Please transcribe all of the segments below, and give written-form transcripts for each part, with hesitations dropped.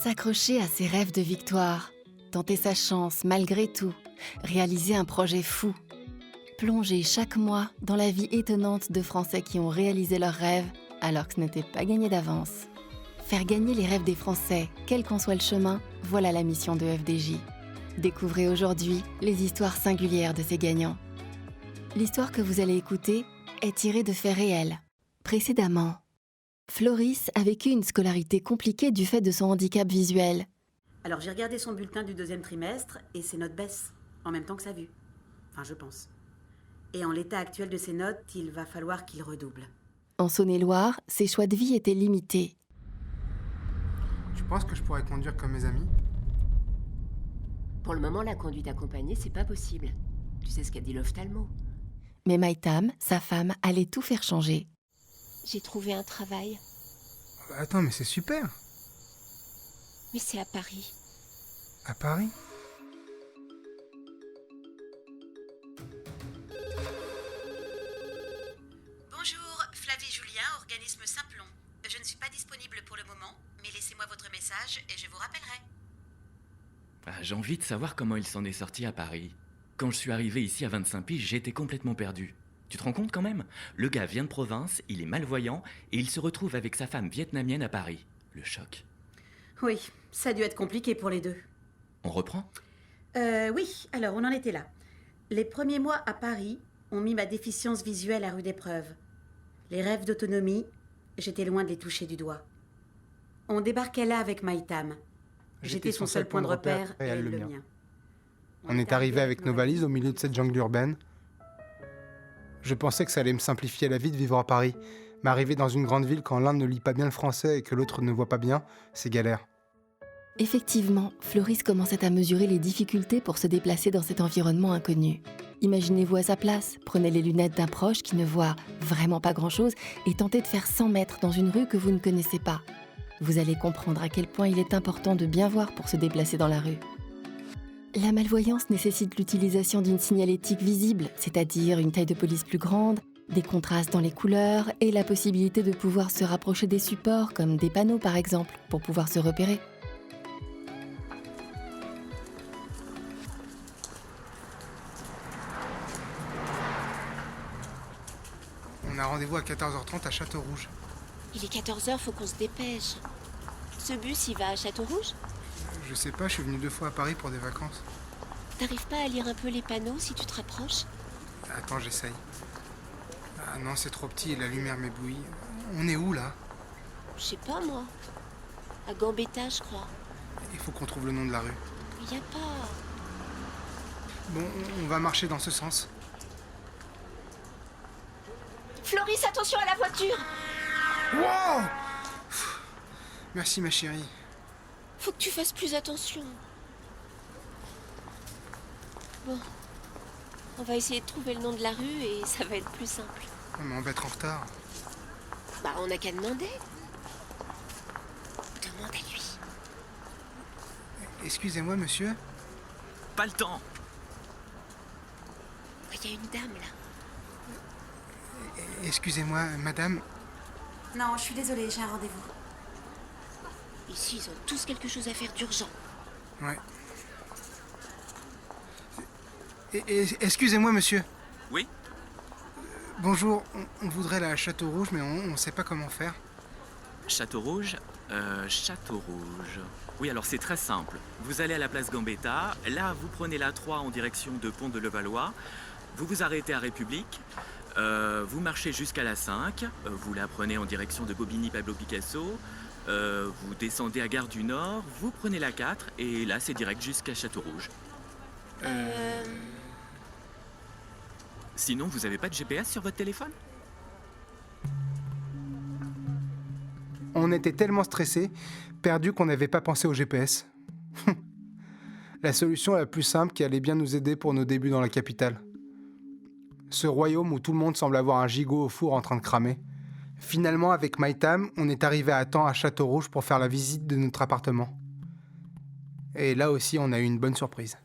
S'accrocher à ses rêves de victoire, tenter sa chance malgré tout, réaliser un projet fou. Plonger chaque mois dans la vie étonnante de Français qui ont réalisé leurs rêves alors que ce n'était pas gagné d'avance. Faire gagner les rêves des Français, quel qu'en soit le chemin, voilà la mission de FDJ. Découvrez aujourd'hui les histoires singulières de ces gagnants. L'histoire que vous allez écouter est tirée de faits réels. Précédemment, Floris a vécu une scolarité compliquée du fait de son handicap visuel. Alors j'ai regardé son bulletin du 2e trimestre et ses notes baissent, en même temps que sa vue. Enfin, je pense. Et en l'état actuel de ses notes, il va falloir qu'il redouble. En Saône-et-Loire, ses choix de vie étaient limités. Tu penses que je pourrais conduire comme mes amis? Pour le moment, la conduite accompagnée, c'est pas possible. Tu sais ce qu'a dit l'ophtalmo. Mais Maïtam, sa femme, allait tout faire changer. J'ai trouvé un travail, Attends, mais c'est super! mais c'est à Paris. À Paris? Bonjour, Flavie Julien, organisme Simplon. Je ne suis pas disponible pour le moment, mais laissez-moi votre message et je vous rappellerai. J'ai envie de savoir comment il s'en est sorti à Paris. Quand je suis arrivé ici à 25 piges, j'étais complètement perdu. Tu te rends compte quand même? Le gars vient de province, il est malvoyant et il se retrouve avec sa femme vietnamienne à Paris. Le choc. Oui, ça a dû être compliqué pour les deux. On reprend? Oui, alors on en était là. Les premiers mois à Paris ont mis ma déficience visuelle à rude épreuve. Les rêves d'autonomie, j'étais loin de les toucher du doigt. On débarquait là avec Maïtam. J'étais son seul point de repère et elle le mien. On est arrivé avec nos valises au milieu de cette jungle urbaine. Je pensais que ça allait me simplifier la vie de vivre à Paris. Mais arriver dans une grande ville quand l'un ne lit pas bien le français et que l'autre ne voit pas bien, c'est galère. Effectivement, Floris commençait à mesurer les difficultés pour se déplacer dans cet environnement inconnu. Imaginez-vous à sa place, prenez les lunettes d'un proche qui ne voit vraiment pas grand-chose et tentez de faire 100 mètres dans une rue que vous ne connaissez pas. Vous allez comprendre à quel point il est important de bien voir pour se déplacer dans la rue. La malvoyance nécessite l'utilisation d'une signalétique visible, c'est-à-dire une taille de police plus grande, des contrastes dans les couleurs et la possibilité de pouvoir se rapprocher des supports, comme des panneaux par exemple, pour pouvoir se repérer. On a rendez-vous à 14h30 à Château-Rouge. Il est 14h, faut qu'on se dépêche. Ce bus, il va à Château-Rouge? Je sais pas, je suis venu 2 fois à Paris pour des vacances. T'arrives pas à lire un peu les panneaux si tu te rapproches? Attends, j'essaye. Ah non, c'est trop petit et la lumière m'éblouit. On est où là? Je sais pas, moi. À Gambetta, je crois. Il faut qu'on trouve le nom de la rue. Y a pas... Bon, on va marcher dans ce sens. Floris, attention à la voiture! Wow! Merci ma chérie. Faut que tu fasses plus attention. Bon. On va essayer de trouver le nom de la rue et ça va être plus simple. Oh, mais on va être en retard. Bah, on n'a qu'à demander. Demande à lui. Excusez-moi monsieur. Pas le temps! Il y a une dame, là. Excusez-moi madame. Non, je suis désolée, j'ai un rendez-vous. Ici, ils ont tous quelque chose à faire d'urgent. Ouais. Excusez-moi monsieur. Oui? Bonjour, on voudrait la Château Rouge mais on sait pas comment faire. Château Rouge? Château Rouge. Oui, alors c'est très simple. Vous allez à la place Gambetta, là vous prenez la 3 en direction de Pont de Levallois, vous vous arrêtez à République, vous marchez jusqu'à la 5, vous la prenez en direction de Bobigny Pablo Picasso, vous descendez à Gare du Nord, vous prenez la 4 et là c'est direct jusqu'à Château Rouge. Sinon, vous avez pas de GPS sur votre téléphone? On était tellement stressés, perdus qu'on n'avait pas pensé au GPS. La solution la plus simple qui allait bien nous aider pour nos débuts dans la capitale. Ce royaume où tout le monde semble avoir un gigot au four en train de cramer. Finalement, avec Maïtam, on est arrivé à temps à Château-Rouge pour faire la visite de notre appartement. Et là aussi, on a eu une bonne surprise.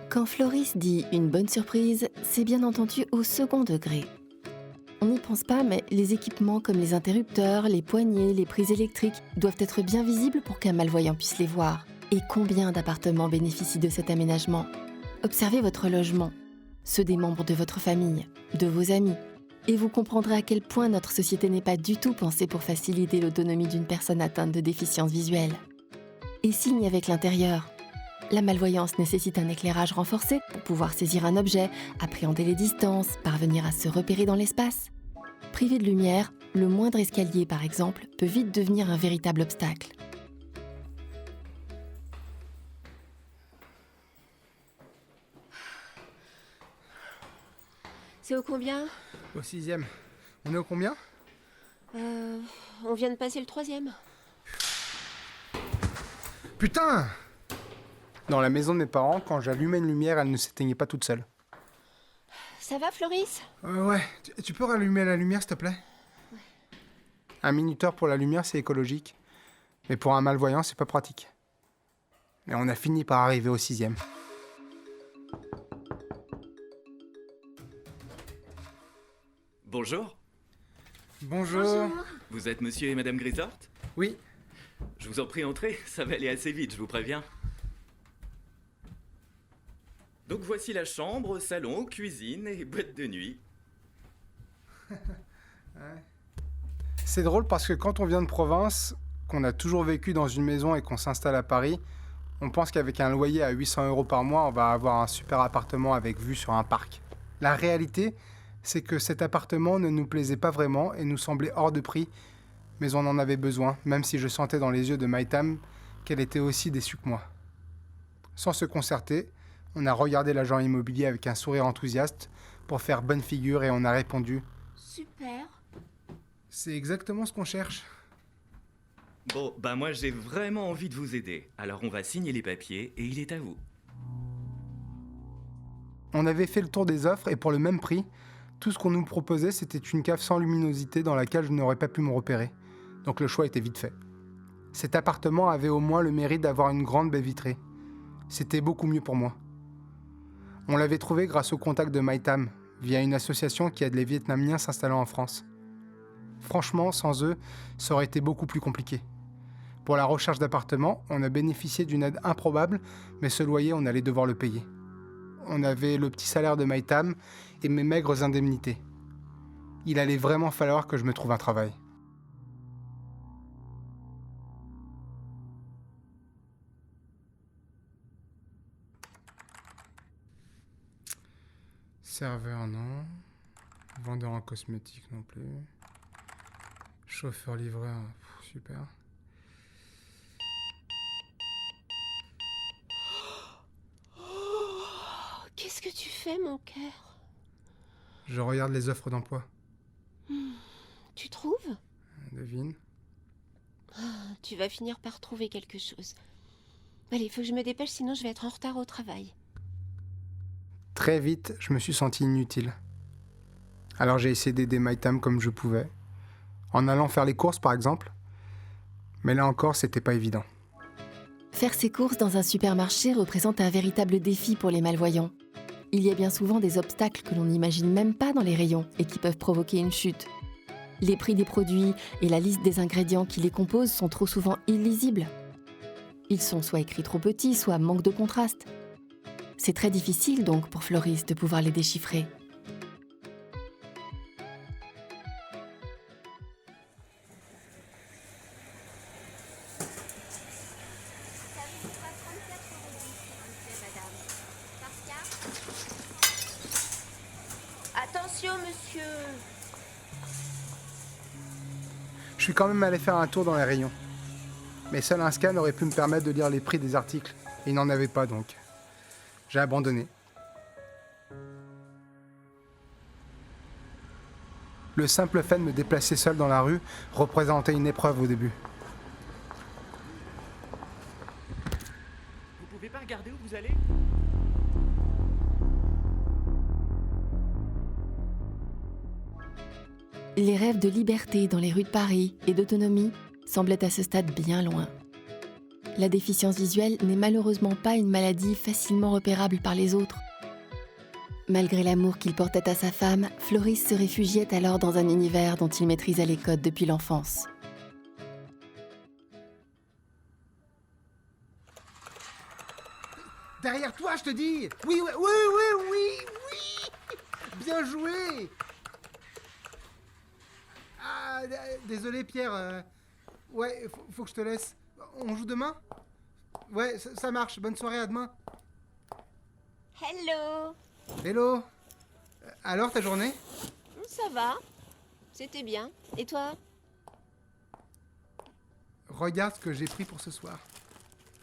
Quand Floris dit une bonne surprise, c'est bien entendu au second degré. On n'y pense pas, mais les équipements comme les interrupteurs, les poignées, les prises électriques doivent être bien visibles pour qu'un malvoyant puisse les voir. Et combien d'appartements bénéficient de cet aménagement ? Observez votre logement, ceux des membres de votre famille, de vos amis, et vous comprendrez à quel point notre société n'est pas du tout pensée pour faciliter l'autonomie d'une personne atteinte de déficience visuelle. Et signe avec l'intérieur. La malvoyance nécessite un éclairage renforcé pour pouvoir saisir un objet, appréhender les distances, parvenir à se repérer dans l'espace. Privé de lumière, le moindre escalier par exemple peut vite devenir un véritable obstacle. C'est au combien? Au 6e. On est au combien? On vient de passer le 3e. Putain! Dans la maison de mes parents, quand j'allumais une lumière, elle ne s'éteignait pas toute seule. Ça va, Floris? Ouais, tu peux rallumer la lumière, s'il te plaît? Ouais. Un minuteur pour la lumière, c'est écologique. Mais pour un malvoyant, c'est pas pratique. Mais on a fini par arriver au 6e. Bonjour. Bonjour. Vous êtes monsieur et madame Grisort? Oui. Je vous en prie, entrez. Ça va aller assez vite, je vous préviens. Donc voici la chambre, salon, cuisine et boîte de nuit. C'est drôle parce que quand on vient de province, qu'on a toujours vécu dans une maison et qu'on s'installe à Paris, on pense qu'avec un loyer à 800 € par mois, on va avoir un super appartement avec vue sur un parc. La réalité, c'est que cet appartement ne nous plaisait pas vraiment et nous semblait hors de prix, mais on en avait besoin, même si je sentais dans les yeux de Maïtam qu'elle était aussi déçue que moi. Sans se concerter, on a regardé l'agent immobilier avec un sourire enthousiaste pour faire bonne figure et on a répondu « Super. C'est exactement ce qu'on cherche. » Bon, bah moi j'ai vraiment envie de vous aider. Alors on va signer les papiers et il est à vous. On avait fait le tour des offres et pour le même prix, tout ce qu'on nous proposait, c'était une cave sans luminosité dans laquelle je n'aurais pas pu me repérer. Donc le choix était vite fait. Cet appartement avait au moins le mérite d'avoir une grande baie vitrée. C'était beaucoup mieux pour moi. On l'avait trouvé grâce au contact de Maïtam, via une association qui aide les Vietnamiens s'installant en France. Franchement, sans eux, ça aurait été beaucoup plus compliqué. Pour la recherche d'appartements, on a bénéficié d'une aide improbable, mais ce loyer, on allait devoir le payer. On avait le petit salaire de Maïtam et mes maigres indemnités. Il allait vraiment falloir que je me trouve un travail. Serveur, non. Vendeur en cosmétiques, non plus. Chauffeur-livreur, super. Qu'est-ce que tu fais, mon cœur? Je regarde les offres d'emploi. Tu trouves? Devine. Tu vas finir par trouver quelque chose. Allez, il faut que je me dépêche, sinon je vais être en retard au travail. Très vite, je me suis senti inutile. Alors j'ai essayé d'aider Maïtam comme je pouvais. En allant faire les courses, par exemple. Mais là encore, c'était pas évident. Faire ses courses dans un supermarché représente un véritable défi pour les malvoyants. Il y a bien souvent des obstacles que l'on n'imagine même pas dans les rayons et qui peuvent provoquer une chute. Les prix des produits et la liste des ingrédients qui les composent sont trop souvent illisibles. Ils sont soit écrits trop petits, soit manque de contraste. C'est très difficile donc pour Floris de pouvoir les déchiffrer. Attention, monsieur. Je suis quand même allé faire un tour dans les rayons. Mais seul un scan aurait pu me permettre de lire les prix des articles. Et il n'en avait pas donc. J'ai abandonné. Le simple fait de me déplacer seul dans la rue représentait une épreuve au début. Vous pouvez pas regarder où vous allez? Les rêves de liberté dans les rues de Paris et d'autonomie semblaient à ce stade bien loin. La déficience visuelle n'est malheureusement pas une maladie facilement repérable par les autres. Malgré l'amour qu'il portait à sa femme, Floris se réfugiait alors dans un univers dont il maîtrisait les codes depuis l'enfance. Derrière toi, je te dis. Oui, oui, oui, oui, oui, oui. Bien joué. Ah, désolé, Pierre. Ouais, faut que je te laisse. On joue demain? Ouais, ça marche. Bonne soirée, à demain. Hello! Hello. Alors, ta journée? Ça va. C'était bien. Et toi? Regarde ce que j'ai pris pour ce soir.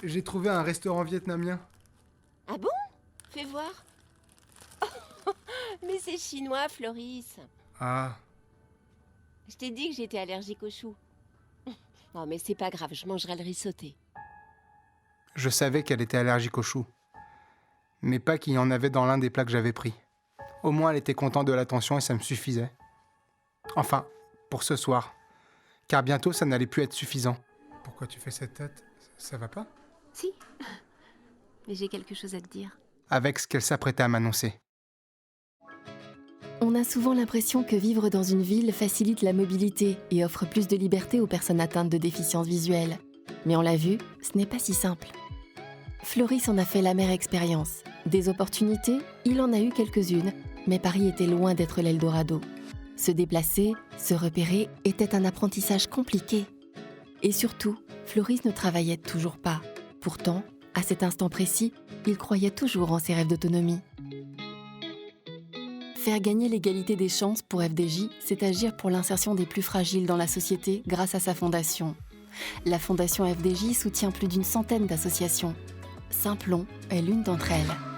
J'ai trouvé un restaurant vietnamien. Ah bon? Fais voir. Mais c'est chinois, Floris. Ah, Je t'ai dit que j'étais allergique aux choux. Non, mais c'est pas grave, je mangerai le riz sauté. je savais qu'elle était allergique aux choux. Mais pas qu'il y en avait dans l'un des plats que j'avais pris. Au moins, elle était contente de l'attention et ça me suffisait. Enfin, pour ce soir. Car bientôt, ça n'allait plus être suffisant. Pourquoi tu fais cette tête? Ça va pas? Si. Mais j'ai quelque chose à te dire. Avec ce qu'elle s'apprêtait à m'annoncer. On a souvent l'impression que vivre dans une ville facilite la mobilité et offre plus de liberté aux personnes atteintes de déficience visuelle. Mais on l'a vu, ce n'est pas si simple. Floris en a fait l'amère expérience. Des opportunités, il en a eu quelques-unes, mais Paris était loin d'être l'Eldorado. Se déplacer, se repérer était un apprentissage compliqué. Et surtout, Floris ne travaillait toujours pas. Pourtant, à cet instant précis, il croyait toujours en ses rêves d'autonomie. Faire gagner l'égalité des chances pour FDJ, c'est agir pour l'insertion des plus fragiles dans la société grâce à sa fondation. La fondation FDJ soutient plus d'100 d'associations. Simplon est l'une d'entre elles.